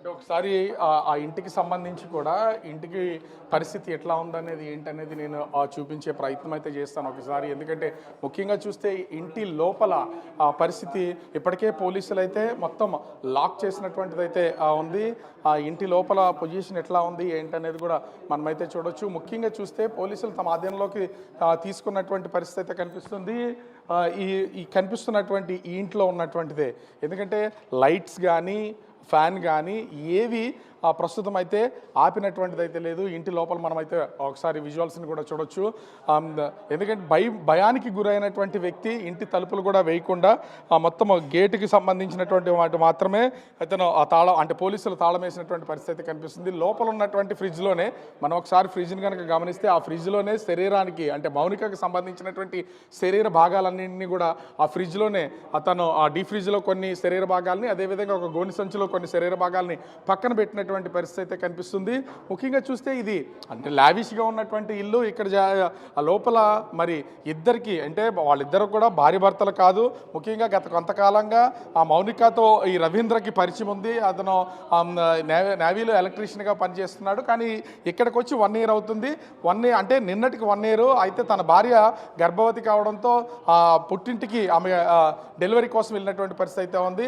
అంటే ఒకసారి ఆ ఇంటికి సంబంధించి కూడా ఇంటికి పరిస్థితి ఎట్లా ఉందనేది ఏంటనేది నేను చూపించే ప్రయత్నం అయితే చేస్తాను ఒకసారి. ఎందుకంటే ముఖ్యంగా చూస్తే ఇంటి లోపల ఆ పరిస్థితి ఇప్పటికే పోలీసులు అయితే మొత్తం లాక్ చేసినటువంటిదైతే ఉంది. ఆ ఇంటి లోపల పొజిషన్ ఎట్లా ఉంది ఏంటనేది కూడా మనమైతే చూడొచ్చు. ముఖ్యంగా చూస్తే పోలీసులు తమ ఆధీనంలోకి తీసుకున్నటువంటి పరిస్థితి అయితే కనిపిస్తుంది. ఈ ఈ కనిపిస్తున్నటువంటి ఈ ఇంట్లో ఉన్నటువంటిదే. ఎందుకంటే లైట్స్ కానీ ఫ్యాన్ కానీ ఏవి ప్రస్తుతం అయితే ఆపినటువంటిది అయితే లేదు. ఇంటి లోపల మనమైతే ఒకసారి విజువల్స్ని కూడా చూడొచ్చు. ఎందుకంటే భయానికి గురైనటువంటి వ్యక్తి ఇంటి తలుపులు కూడా వేయకుండా మొత్తం గేటుకి సంబంధించినటువంటి వాటి మాత్రమే అతను ఆ తాళం అంటే పోలీసులు తాళం వేసినటువంటి పరిస్థితి కనిపిస్తుంది. లోపల ఉన్నటువంటి ఫ్రిడ్జ్లోనే మనం ఒకసారి ఫ్రిడ్జ్ని కనుక గమనిస్తే ఆ ఫ్రిడ్జ్లోనే శరీరానికి అంటే మౌనికకు సంబంధించినటువంటి శరీర భాగాలన్నింటినీ కూడా ఆ ఫ్రిడ్జ్లోనే అతను ఆ డీ ఫ్రిడ్జ్లో కొన్ని శరీర భాగాల్ని, అదేవిధంగా ఒక గోని సంచిలో కొన్ని శరీర భాగాల్ని పక్కన పెట్టినటువంటి పరిస్థితి అయితే కనిపిస్తుంది. ముఖ్యంగా చూస్తే ఇది అంటే లావిష్గా ఉన్నటువంటి ఇల్లు. ఇక్కడ లోపల మరి ఇద్దరికి అంటే వాళ్ళిద్దరు కూడా భార్య భర్తలు కాదు. ముఖ్యంగా గత కొంతకాలంగా ఆ మౌనికతో ఈ రవీంద్రకి పరిచయం ఉంది. అతను నేవీలో ఎలక్ట్రీషియన్గా పనిచేస్తున్నాడు. కానీ ఇక్కడికి వచ్చి 1 ఇయర్ అవుతుంది. 1 ఇయర్ అంటే నిన్నటికి 1 ఇయర్ అయితే తన భార్య గర్భవతి కావడంతో పుట్టింటికి ఆమె డెలివరీ కోసం వెళ్ళినటువంటి పరిస్థితి అయితే ఉంది.